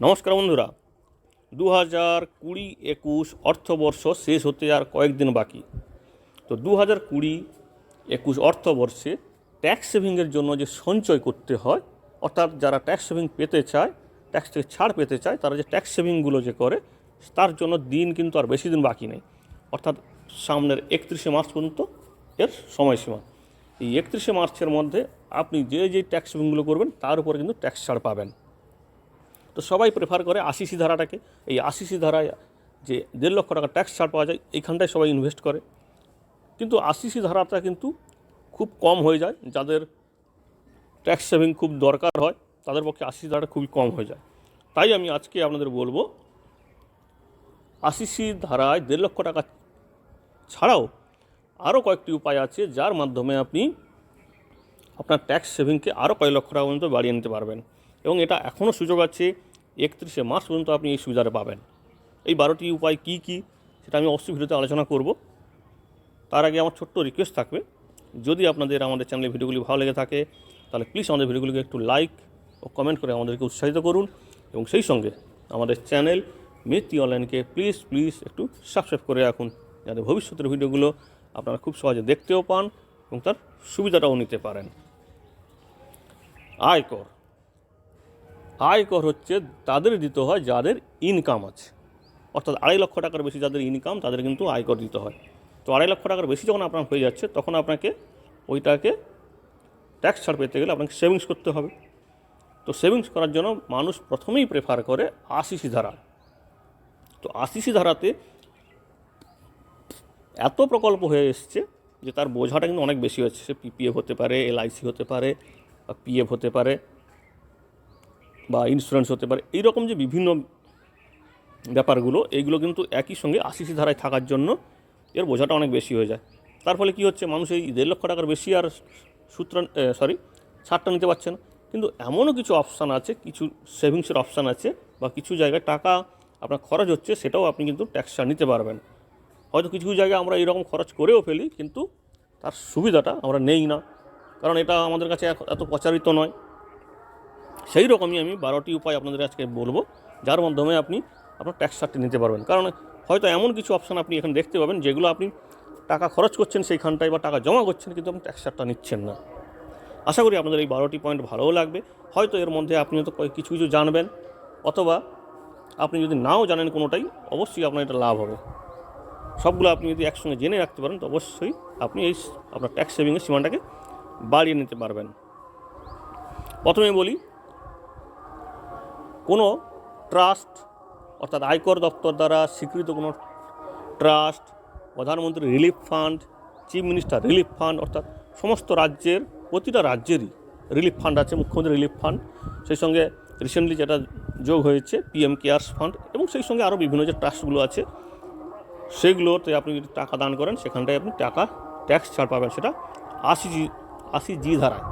নমস্কার বন্ধুরা, 2020-21 অর্থবর্ষ শেষ হতে আর কয়েকদিন বাকি। তো 2020-21 অর্থবর্ষে ট্যাক্স সেভিংয়ের জন্য যে সঞ্চয় করতে হয়, অর্থাৎ যারা ট্যাক্স সেভিং পেতে চায়, ট্যাক্স থেকে ছাড় পেতে চায়, তারা যে ট্যাক্স সেভিংগুলো যে করে, তার জন্য দিন কিন্তু আর বেশি দিন বাকি নেই। অর্থাৎ সামনের 31শে মার্চ পর্যন্ত এর সময়সীমা। এই 31শে মার্চের মধ্যে আপনি যে ট্যাক্স সেভিংগুলো করবেন তার উপরে কিন্তু ট্যাক্স ছাড় পাবেন। তো সবাই প্রেফার করে 80C ধারাটাকে। এই 80C ধারায় যে 1.5 লক্ষ টাকা ট্যাক্স ছাড় পাওয়া যায়, এইখানটায় সবাই ইনভেস্ট করে। কিন্তু 80C ধারাটা কিন্তু খুব কম হয়ে যায়। যাদের ট্যাক্স সেভিং খুব দরকার হয় তাদের পক্ষে 80C ধারাটা খুবই কম হয়ে যায়। তাই আমি আজকে আপনাদের বলবো, 80C ধারায় 1.5 লক্ষ টাকা ছাড়াও আরও কয়েকটি উপায় আছে, যার মাধ্যমে আপনি আপনার ট্যাক্স সেভিংকে আরও কয়েক লক্ষ টাকা পর্যন্ত বাড়িয়ে নিতে পারবেন। এবং এটা এখনও সুযোগ আছে, 31শে মার্চ পর্যন্ত আপনি এই সুবিধাটা পাবেন। এই 12টি উপায় কী কী সেটা আমি অবশ্যই ভিডিওতে আলোচনা করব। তার আগে আমার ছোট্ট রিকোয়েস্ট থাকবে, যদি আপনাদের আমাদের চ্যানেলে ভিডিওগুলি ভালো লেগে থাকে তাহলে প্লিজ আমাদের ভিডিওগুলিকে একটু লাইক ও কমেন্ট করে আমাদেরকে উৎসাহিত করুন। এবং সেই সঙ্গে আমাদের চ্যানেল মিত্তি অনলাইনকে প্লিজ একটু সাবস্ক্রাইব করে রাখুন, যাতে ভবিষ্যতের ভিডিওগুলো আপনারা খুব সহজে দেখতেও পান এবং তার সুবিধাটাও নিতে পারেন। আয়কর হচ্ছে তাদের দিতে হয় যাদের ইনকাম আছে, অর্থাৎ 2.5 লক্ষ টাকার বেশি যাদের ইনকাম তাদের কিন্তু আয়কর দিতে হয়। তো 2.5 লক্ষ টাকার বেশি যখন আপনার হয়ে যাচ্ছে, তখন আপনাকে ওইটাকে ট্যাক্স ছাড় পেতে গেলে আপনাকে সেভিংস করতে হবে। তো সেভিংস করার জন্য মানুষ প্রথমেই প্রেফার করে 80C ধারা। তো 80C ধারাতে এত প্রকল্প হয়ে এসছে যে তার বোঝাটা কিন্তু অনেক বেশি হচ্ছে। সে পিপিএফ হতে পারে, এলআইসি হতে পারে, বা পিএফ হতে পারে, বা ইন্স্যুরেন্স হতে পারে। এইরকম যে বিভিন্ন ব্যাপারগুলো, এইগুলো কিন্তু একই সঙ্গে 80C ধারায় থাকার জন্য এর বোঝাটা অনেক বেশি হয়ে যায়। তার ফলে কী হচ্ছে, মানুষ এই 1.5 লক্ষ টাকার বেশি আর ছাড়টা নিতে পারছে না। কিন্তু এমনও কিছু অপশান আছে, কিছু সেভিংসের অপশান আছে, বা কিছু জায়গায় টাকা আপনার খরচ হচ্ছে, সেটাও আপনি কিন্তু ট্যাক্স ছাড় নিতে পারবেন। হয়তো কিছু জায়গায় আমরা এরকম খরচ করেও ফেলি, কিন্তু তার সুবিধাটা আমরা নেই না, কারণ এটা আমাদের কাছে এত প্রচারিত নয়। সেই রকমই আমি 12টি উপায় আপনাদের আজকে বলবো, যার মাধ্যমে আপনি আপনার ট্যাক্স ছাড়টি নিতে পারবেন। কারণ হয়তো এমন কিছু অপশান আপনি এখানে দেখতে পাবেন, যেগুলো আপনি টাকা খরচ করছেন সেইখানটায়, বা টাকা জমা করছেন, কিন্তু আপনি ট্যাক্স ছাড়টা নিচ্ছেন না। আশা করি আপনাদের এই 12টি পয়েন্ট ভালোও লাগবে। হয়তো এর মধ্যে আপনি হয়তো কিছু জানবেন, অথবা আপনি যদি নাও জানেন কোনোটাই, অবশ্যই আপনার এটা লাভ হবে। সবগুলো আপনি যদি একসঙ্গে জেনে রাখতে পারেন, তো অবশ্যই আপনি এই আপনার ট্যাক্স সেভিংয়ের সীমাটাকে বাড়িয়ে নিতে পারবেন। প্রথমে বলি, কোনো ট্রাস্ট, অর্থাৎ আয়কর দপ্তর দ্বারা স্বীকৃত কোনো ট্রাস্ট, প্রধানমন্ত্রী relief fund, chief minister relief fund, অর্থাৎ সমস্ত রাজ্যের, প্রতিটা রাজ্যেরই রিলিফ ফান্ড আছে, মুখ্যমন্ত্রী রিলিফ ফান্ড। সেই সঙ্গে রিসেন্টলি যেটা যোগ হয়েছে পিএম কেয়ার্স ফান্ড, এবং সেই সঙ্গে আরও বিভিন্ন যে ট্রাস্টগুলো আছে, সেগুলোতে আপনি যদি টাকা দান করেন, সেখানটায় আপনি টাকা ট্যাক্স ছাড় পাবেন। সেটা 80G ধারায়।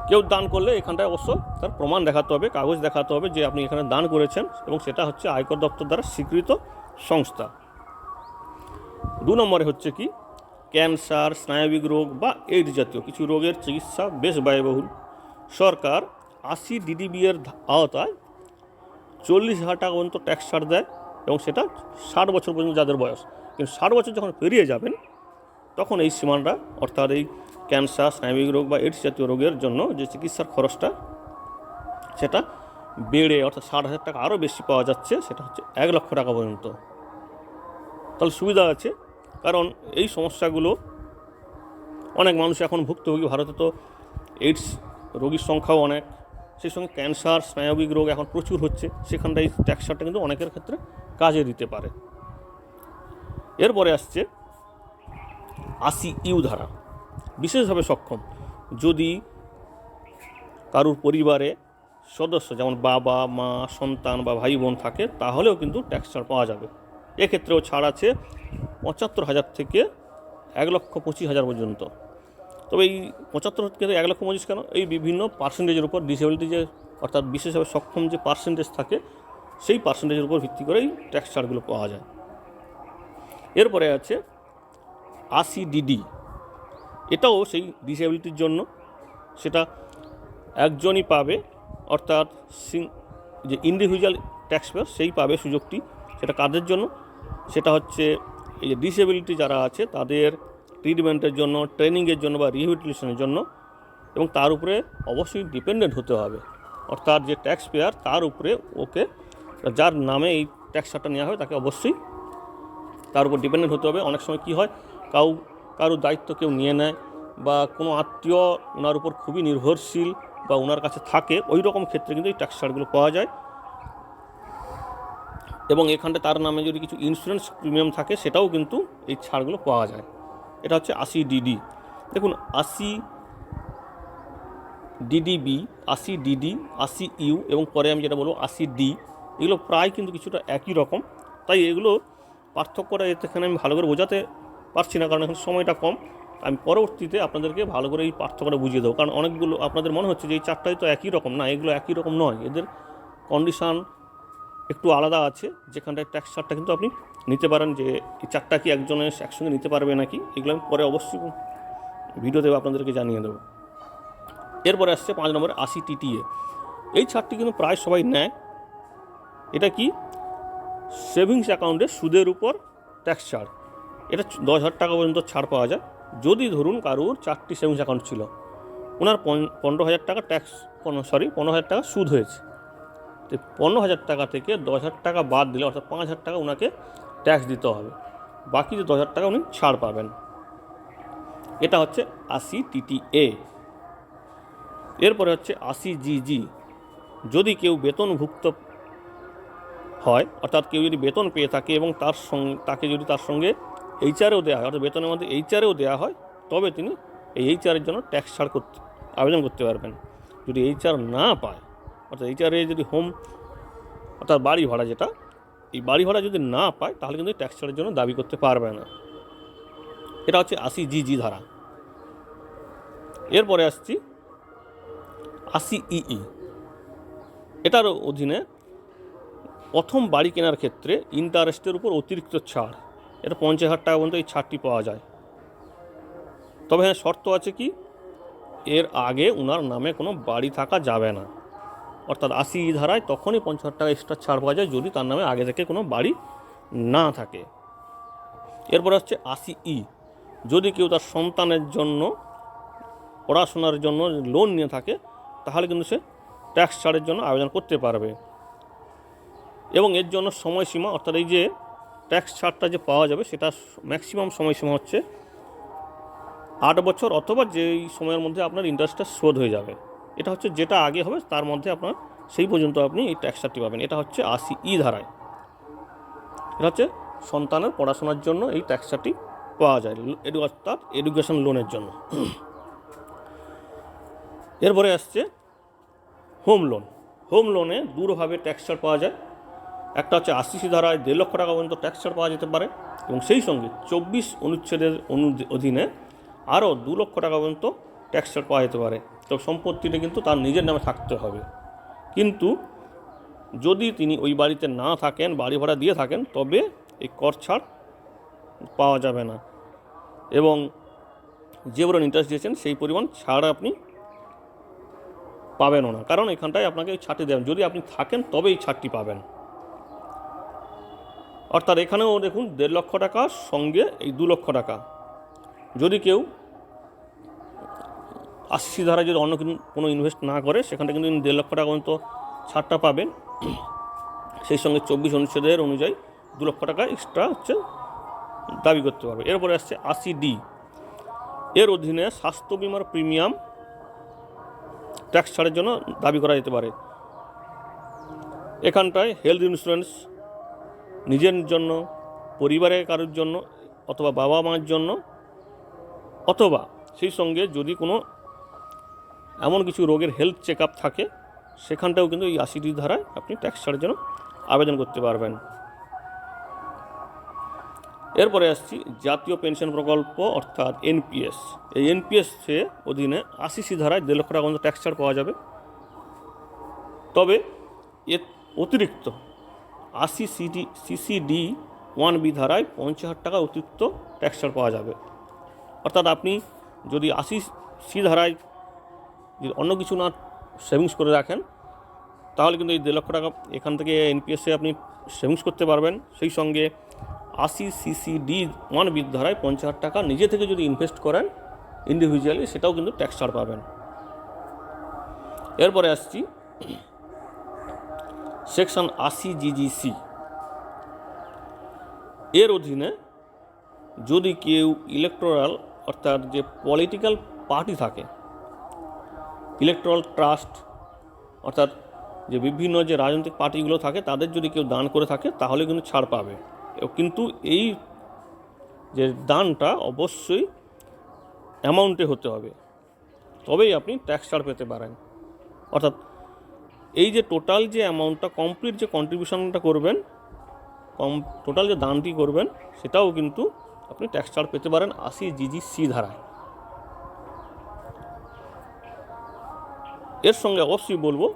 কেউ দান করলে এখানটায় অবশ্য তার প্রমাণ দেখাতে হবে, কাগজ দেখাতে হবে যে আপনি এখানে দান করেছেন, এবং সেটা হচ্ছে আয়কর দপ্তর দ্বারা স্বীকৃত সংস্থা। 2 নম্বরে হচ্ছে কি, ক্যান্সার, স্নায়বিক রোগ বা এইডস জাতীয় কিছু রোগের চিকিৎসা বেশ ব্যয়বহুল। সরকার 80DDB এর আওতায় 40,000 টাকা পর্যন্ত ট্যাক্স ছাড় দেয়, এবং সেটা 60 বছর পর্যন্ত যাদের বয়স। কিন্তু 60 বছর যখন পেরিয়ে যাবেন, তখন এই সীমাটা, অর্থাৎ এই ক্যান্সার, স্নায়বিক রোগ বা এইডস জাতীয় রোগের জন্য যে চিকিৎসার খরচটা, সেটা বেড়ে, অর্থাৎ 60,000 টাকা আরও বেশি পাওয়া যাচ্ছে, সেটা হচ্ছে 1 লক্ষ টাকা পর্যন্ত। তাহলে সুবিধা আছে, কারণ এই সমস্যাগুলো অনেক মানুষ এখন ভুক্তভোগী। ভারতে তো এইডস রোগীর সংখ্যাও অনেক, সেই সঙ্গে ক্যান্সার, স্নায়বিক রোগ এখন প্রচুর হচ্ছে, সেখানটায় এই ট্যাক্স ছাড়টা কিন্তু অনেকের ক্ষেত্রে কাজে দিতে পারে। এরপরে আসছে 80U ধারা। বিশেষভাবে সক্ষম যদি কারুর পরিবারে সদস্য, যেমন বাবা, মা, সন্তান বা ভাই বোন থাকে, তাহলেও কিন্তু ট্যাক্স ছাড় পাওয়া যাবে। এক্ষেত্রেও ছাড় আছে 75,000 থেকে 1,25,000 পর্যন্ত। তবে এই 75 থেকে 1,25,000 কেন, এই বিভিন্ন পার্সেন্টেজের উপর, ডিসেবিলিটি যে, অর্থাৎ বিশেষভাবে সক্ষম যে পার্সেন্টেজ থাকে, সেই পার্সেন্টেজের উপর ভিত্তি করেই ট্যাক্স ছাড়গুলো পাওয়া যায়। এরপরে আছে 80DD। এটাও সেই ডিসেবিলিটির জন্য, সেটা একজনই পাবে, অর্থাৎ যে ইন্ডিভিজুয়াল ট্যাক্স পেয়ার সেই পাবে সুযোগটি। সেটা কাদের জন্য? সেটা হচ্ছে এই যে ডিসেবিলিটি যারা আছে তাদের ট্রিটমেন্টের জন্য, ট্রেনিংয়ের জন্য বা রিহ্যাবিলিটেশনের জন্য, এবং তার উপরে অবশ্যই ডিপেন্ডেন্ট হতে হবে। অর্থাৎ যে ট্যাক্স পেয়ার তার উপরে ওকে, যার নামে এই ট্যাক্সটা নেওয়া হবে তাকে অবশ্যই তার উপর ডিপেন্ডেন্ট হতে হবে। অনেক সময় কী হয়, কারোর দায়িত্ব কেউ নিয়ে নেয় বা কোনো আত্মীয় ওনার উপর খুবই নির্ভরশীল বা ওনার কাছে থাকে, ওই রকম ক্ষেত্রে কিন্তু এই ট্যাক্স ছাড়গুলো পাওয়া যায়। এবং এখানটা তার নামে যদি কিছু ইন্স্যুরেন্স প্রিমিয়াম থাকে সেটাও কিন্তু এই ছাড়গুলো পাওয়া যায়। এটা হচ্ছে 80DD। দেখুন 80DDB, 80DD, 80U এবং পরে আমি যেটা বলবো 80D, এগুলো প্রায় কিন্তু কিছুটা একই রকম। তাই এগুলো পার্থক্যটা এখানে আমি ভালো করে বোঝাতে পারছি না, কারণ এখন সময়টা কম। আমি পরবর্তীতে আপনাদেরকে ভালো করে এই পার্থক্যটা বুঝিয়ে দেবো, কারণ অনেকগুলো আপনাদের মনে হচ্ছে যে এই চারটাই তো একই রকম। না, এগুলো একই রকম নয়, এদের কন্ডিশান একটু আলাদা আছে। যেখানটায় ট্যাক্স ছাড়টা কিন্তু আপনি নিতে পারেন, যে এই চারটা কি একজনের একসঙ্গে নিতে পারবে নাকি, এগুলো আমি পরে অবশ্যই ভিডিওতে আপনাদেরকে জানিয়ে দেবো। এরপরে আসছে 5 নম্বরে 80TTA। এই ছাড়টি কিন্তু প্রায় সবাই নেয়। এটা কি? সেভিংস অ্যাকাউন্টে সুদের উপর ট্যাক্স ছাড়। এটা 10,000 টাকা পর্যন্ত ছাড় পাওয়া যায়। যদি ধরুন কারুর 4টি সেভিংস অ্যাকাউন্ট ছিল, ওনার 15,000 টাকা 15,000 টাকা সুদ হয়েছে। তো 15,000 টাকা থেকে 10,000 টাকা বাদ দিলে, অর্থাৎ 5,000 টাকা ওনাকে ট্যাক্স দিতে হবে, বাকি যে 10,000 টাকা উনি ছাড় পাবেন। এটা হচ্ছে 80TTA। এরপরে হচ্ছে 80GG। যদি কেউ বেতনভুক্ত হয়, অর্থাৎ কেউ যদি বেতন পেয়ে থাকে এবং তাকে যদি তার সঙ্গে এইচআরও দেওয়া হয়, অর্থাৎ বেতনের মধ্যে এইচআরও দেওয়া হয়, তবে তিনি এই এইচআরের জন্য ট্যাক্স ছাড় আবেদন করতে পারবেন। যদি এইচআর না পায়, অর্থাৎ এইচআরে যদি অর্থাৎ বাড়ি ভাড়া, যেটা এই বাড়ি ভাড়া যদি না পায়, তাহলে কিন্তু ট্যাক্স ছাড়ের জন্য দাবি করতে পারবে না। এটা হচ্ছে 80GG ধারা। এরপরে আসছি 80EE। এটার অধীনে প্রথম বাড়ি কেনার ক্ষেত্রে ইন্টারেস্টের উপর অতিরিক্ত ছাড়, এটা 50,000 টাকা পর্যন্ত এই ছাড়টি পাওয়া যায়। তবে হ্যাঁ, শর্ত আছে কি, এর আগে ওনার নামে কোনো বাড়ি থাকা যাবে না। অর্থাৎ 80 ধারায় তখনই 50,000 টাকা এক্সট্রা ছাড় পাওয়া যায় যদি তার নামে আগে থেকে কোনো বাড়ি না থাকে। এরপর হচ্ছে 80E। যদি কেউ তার সন্তানের জন্য পড়াশোনার জন্য লোন নিয়ে থাকে, তাহলে কিন্তু সে ট্যাক্স ছাড়ের জন্য আবেদন করতে পারবে। এবং এর জন্য সময়সীমা, অর্থাৎ এই যে ট্যাক্স ছাড়টা যে পাওয়া যাবে, সেটা ম্যাক্সিমাম সময়সীমা হচ্ছে 8 বছর, অথবা যেই সময়ের মধ্যে আপনার ইন্টারেস্টটা শোধ হয়ে যাবে। এটা হচ্ছে যেটা আগে হবে তার মধ্যে আপনার সেই পর্যন্ত আপনি এই ট্যাক্স ছাড়টি পাবেন। এটা হচ্ছে 80E ধারায়। এটা হচ্ছে সন্তানের পড়াশোনার জন্য এই ট্যাক্স ছাড়টি পাওয়া যায়, অর্থাৎ এডুকেশন লোনের জন্য। এরপরে আসছে হোম লোন। হোম লোনে দুভাবে ট্যাক্স ছাড় পাওয়া যায়। একটা হচ্ছে 80C ধারায় 1.5 লক্ষ টাকা পর্যন্ত ট্যাক্স ছাড় পাওয়া যেতে পারে, এবং সেই সঙ্গে 24 অনুচ্ছেদের অধীনে আরও 2 লক্ষ টাকা পর্যন্ত ট্যাক্স ছাড় পাওয়া যেতে পারে। তো সম্পত্তিটা কিন্তু তার নিজের নামে থাকতে হবে। কিন্তু যদি তিনি ওই বাড়িতে না থাকেন, বাড়ি ভাড়া দিয়ে থাকেন, তবে এই কর ছাড় পাওয়া যাবে না, এবং যে পরিমাণ ইন্টারেস্ট দিয়েছেন সেই পরিমাণ ছাড় আপনি পাবেনও না, কারণ এখানটায় আপনাকে এই ছাড়টি দেবেন। যদি আপনি থাকেন তবে এই ছাড়টি পাবেন। অর্থাৎ এখানেও দেখুন 1.5 লক্ষ টাকার সঙ্গে এই 2 লক্ষ টাকা। যদি কেউ 80 ধারায় যদি অন্য কোনো ইনভেস্ট না করে, সেখানটা কিন্তু 1.5 লক্ষ টাকা পর্যন্ত ছাড়টা পাবেন। সেই সঙ্গে 24 অনুচ্ছেদের অনুযায়ী 2 লক্ষ টাকা এক্সট্রা হচ্ছে দাবি করতে পারবে। এরপরে আসছে 80D। এর অধীনে স্বাস্থ্য বিমার প্রিমিয়াম ট্যাক্স ছাড়ের জন্য দাবি করা যেতে পারে। এখানটায় হেলথ ইন্স্যুরেন্স নিজের জন্য, পরিবারের কারোর জন্য, অথবা বাবা মার জন্য, অথবা সেই সঙ্গে যদি কোনো এমন কিছু রোগের হেলথ চেক আপ থাকে, সেখানটাও কিন্তু এই 80D ধারায় আপনি ট্যাক্স ছাড়ের জন্য আবেদন করতে পারবেন। এরপরে আসছি জাতীয় পেনশন প্রকল্প, অর্থাৎ NPS। এই NPS অধীনে 80C ধারায় 1.5 লক্ষ টাকা পর্যন্ত ট্যাক্স ছাড় পাওয়া যাবে। তবে এর অতিরিক্ত 80CCD1B ধারায় 50,000 টাকা অতিরিক্ত ট্যাক্স ছাড় পাওয়া যাবে। অর্থাৎ আপনি যদি 80C ধারায় যদি অন্য কিছু না সেভিংস করে রাখেন, তাহলে কিন্তু এই 1.5 লক্ষ টাকা এখান থেকে এনপিএসে আপনি সেভিংস করতে পারবেন। সেই সঙ্গে 80 CCD1 বিদ্যাধারায় 50,000 টাকা নিজে থেকে যদি ইনভেস্ট করেন ইন্ডিভিজুয়ালি, সেটাও কিন্তু ট্যাক্স ছাড় পাবেন। এরপরে আসছি সেকশন 80GGC। এর অধীনে যদি কেউ ইলেকটোরাল অর্থাৎ যে পলিটিক্যাল পার্টি থাকে, ইলেকটোরাল ট্রাস্ট অর্থাৎ যে বিভিন্ন যে রাজনৈতিক পার্টিগুলো থাকে তাদের যদি কেউ দান করে থাকে তাহলে কিন্তু ছাড় পাবে। কিন্তু এই যে দানটা অবশ্যই অ্যামাউন্টে হতে হবে, তবেই আপনি ট্যাক্স ছাড় পেতে পারেন। অর্থাৎ এই যে টোটাল যে অ্যামাউন্টটা কমপ্লিট যে কন্ট্রিবিউশনটা করবেন, টোটাল যে দানটি করবেন সেটাও কিন্তু আপনি ট্যাক্স ছাড় পেতে পারেন 80GGC ধারায়। এর সঙ্গে অবশ্যই বলবো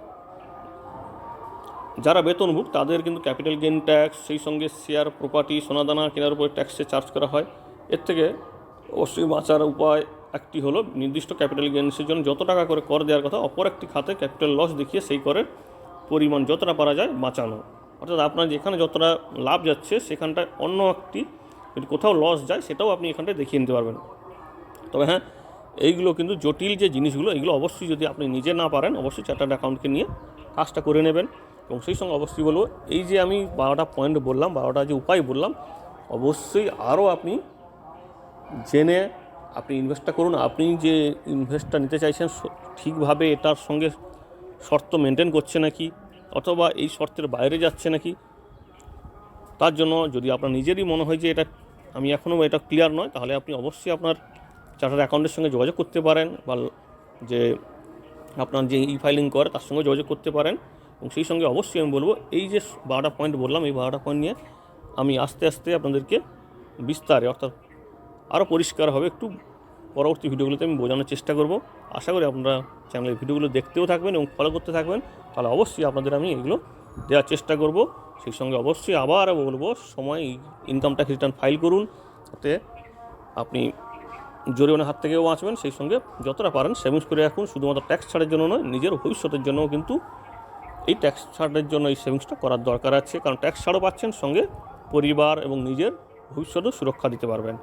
যারা বেতনভোগ তাদের কিন্তু ক্যাপিটাল গেইন ট্যাক্স, সেই সঙ্গে শেয়ার প্রপার্টি সোনাদানা কেনার উপরে ট্যাক্সে চার্জ করা হয়। এর থেকে অবশ্যই বাঁচার উপায় একটি হলো নির্দিষ্ট ক্যাপিটাল গেইনসের জন্য যত টাকা করে কর দেওয়ার কথা অপর একটি খাতে ক্যাপিটাল লস দেখিয়ে সেই করের পরিমাণ যতটা পারা যায় বাঁচানো। অর্থাৎ আপনার যেখানে যতটা লাভ যাচ্ছে সেখানটায় অন্য একটি যদি কোথাও লস যায় সেটাও আপনি এখানটায় দেখিয়ে নিতে পারবেন। তবে হ্যাঁ, এইগুলো কিন্তু জটিল যে জিনিসগুলো এগুলো অবশ্যই যদি আপনি নিজে না পারেন অবশ্যই চার্টার্ড অ্যাকাউন্টকে নিয়ে কাজটা করে নেবেন। এবং সেই সঙ্গে অবশ্যই বলবো এই যে আমি 12টা পয়েন্ট বললাম, 12টা যে উপায় বললাম, অবশ্যই আরও আপনি জেনে আপনি ইনভেস্টটা করুন। আপনি যে ইনভেস্টটা নিতে চাইছেন ঠিকভাবে এটার সঙ্গে শর্ত মেনটেন করছে নাকি, অথবা এই শর্তের বাইরে যাচ্ছে নাকি, তার জন্য যদি আপনার নিজেরই মনে হয় যে এটা আমি এখনও এটা ক্লিয়ার নয়, তাহলে আপনি অবশ্যই আপনার চার্টার্ড অ্যাকাউন্টের সঙ্গে যোগাযোগ করতে পারেন, বা যে আপনার যে ই ফাইলিং করে তার সঙ্গে যোগাযোগ করতে পারেন। এবং সেই সঙ্গে অবশ্যই আমি বলবো এই যে 12টা পয়েন্ট বললাম, এই 12টা পয়েন্ট নিয়ে আমি আস্তে আস্তে আপনাদেরকে বিস্তারে অর্থাৎ আরও পরিষ্কারভাবে একটু পরবর্তী ভিডিওগুলোতে আমি বোঝানোর চেষ্টা করব। আশা করি আপনারা চ্যানেলের ভিডিওগুলো দেখতেও থাকবেন এবং ফলো করতে থাকবেন, তাহলে অবশ্যই আপনাদের আমি এগুলো দেওয়ার চেষ্টা করব। সেই সঙ্গে অবশ্যই আবার বলবো সময় ইনকাম ট্যাক্স রিটার্ন ফাইল করুন, তাতে আপনি জরিমানার হাত থেকেও বাঁচবেন। সেই সঙ্গে যতটা পারেন সেভিংস করে রাখুন, শুধুমাত্র ট্যাক্স ছাড়ের জন্য নয়, নিজের ভবিষ্যতের জন্যও কিন্তু এই ট্যাক্স ছাড়ের জন্য এই সেভিংসটা করার দরকার আছে। কারণ ট্যাক্স ছাড়ও পাচ্ছেন, সঙ্গে পরিবার এবং নিজের ভবিষ্যতেও সুরক্ষা দিতে পারবেন।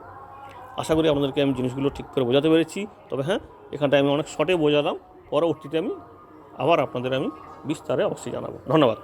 আশা করি আপনাদেরকে আমি জিনিসগুলো ঠিক করে বোঝাতে পেরেছি। তবে হ্যাঁ, এখানটায় আমি অনেক শর্টে বোঝালাম, পরবর্তীতে আমি আবার আপনাদের আমি বিস্তারে অবশ্যই জানাবো। ধন্যবাদ।